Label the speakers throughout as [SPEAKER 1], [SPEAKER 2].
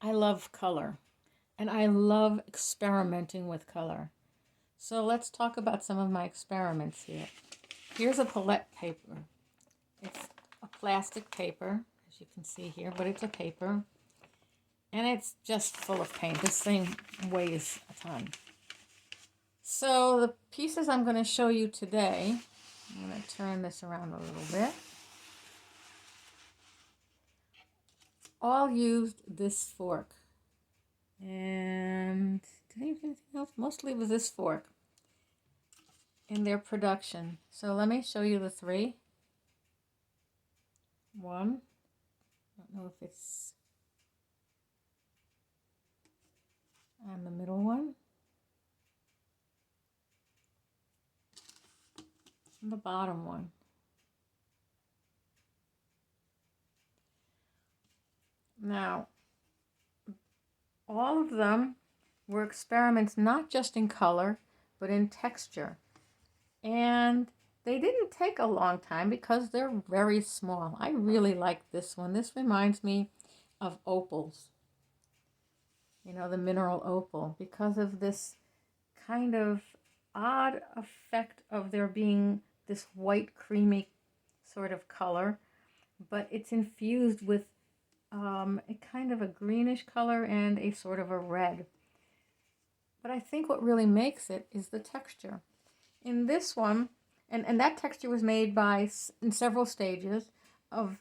[SPEAKER 1] I love color and I love experimenting with color. So let's talk about some of my experiments here. Here's a palette paper. It's a plastic paper, as you can see here, but it's a paper. And it's just full of paint. This thing weighs a ton. So the pieces I'm going to show you today, I'm going to turn this around a little bit, all used this fork. And did I use anything else? Mostly with this fork in their production. So let me show you the three. One, I don't know if it's on the middle one. And the bottom one. Now, all of them were experiments not just in color, but in texture. And they didn't take a long time because they're very small. I really like this one. This reminds me of opals. You know, the mineral opal, because of this kind of odd effect of there being this white creamy sort of color, but it's infused with a kind of a greenish color and a sort of a red. But I think what really makes it is the texture. In this one, and that texture was made by in several stages of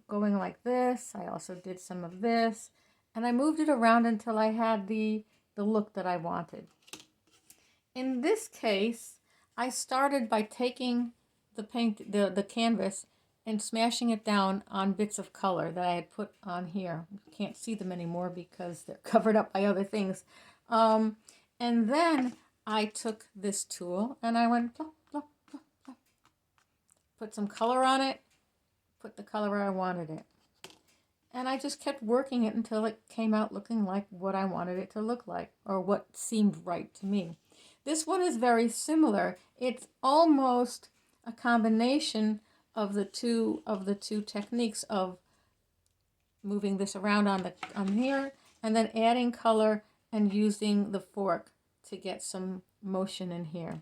[SPEAKER 1] going like this. I also did some of this, and I moved it around until I had the look that I wanted. In this case, I started by taking the canvas and smashing it down on bits of color that I had put on here. You can't see them anymore because they're covered up by other things. And then I took this tool and I went plop, plop, plop, plop. Put some color on it, put the color where I wanted it. And I just kept working it until it came out looking like what I wanted it to look like, or what seemed right to me. This one is very similar. It's almost a combination of the two techniques of moving this around on here and then adding color and using the fork to get some motion in here.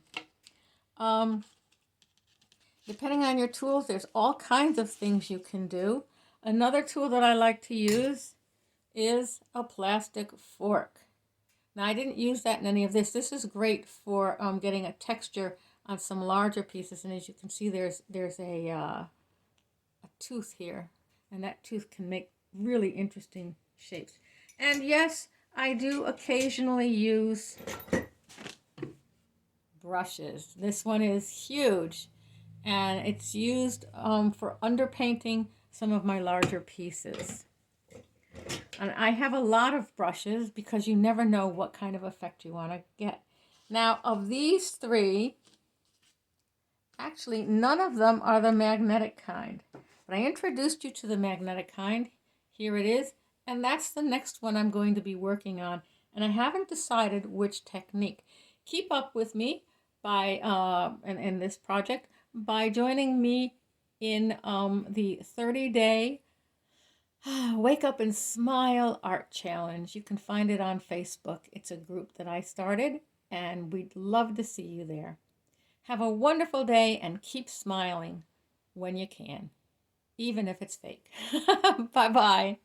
[SPEAKER 1] Depending on your tools, there's all kinds of things you can do. Another tool that I like to use is a plastic fork. Now, I didn't use that in any of this. This is great for getting a texture on some larger pieces. And as you can see, there's a tooth here. And that tooth can make really interesting shapes. And yes, I do occasionally use brushes. This one is huge. And it's used for underpainting some of my larger pieces. And I have a lot of brushes because you never know what kind of effect you want to get. Now, of these three, actually, none of them are the magnetic kind. But I introduced you to the magnetic kind. Here it is. And that's the next one I'm going to be working on. And I haven't decided which technique. Keep up with me by in this project by joining me in the 30-day Wake Up and Smile Art Challenge. You can find it on Facebook. It's a group that I started, and we'd love to see you there. Have a wonderful day and keep smiling when you can, even if it's fake. Bye-bye.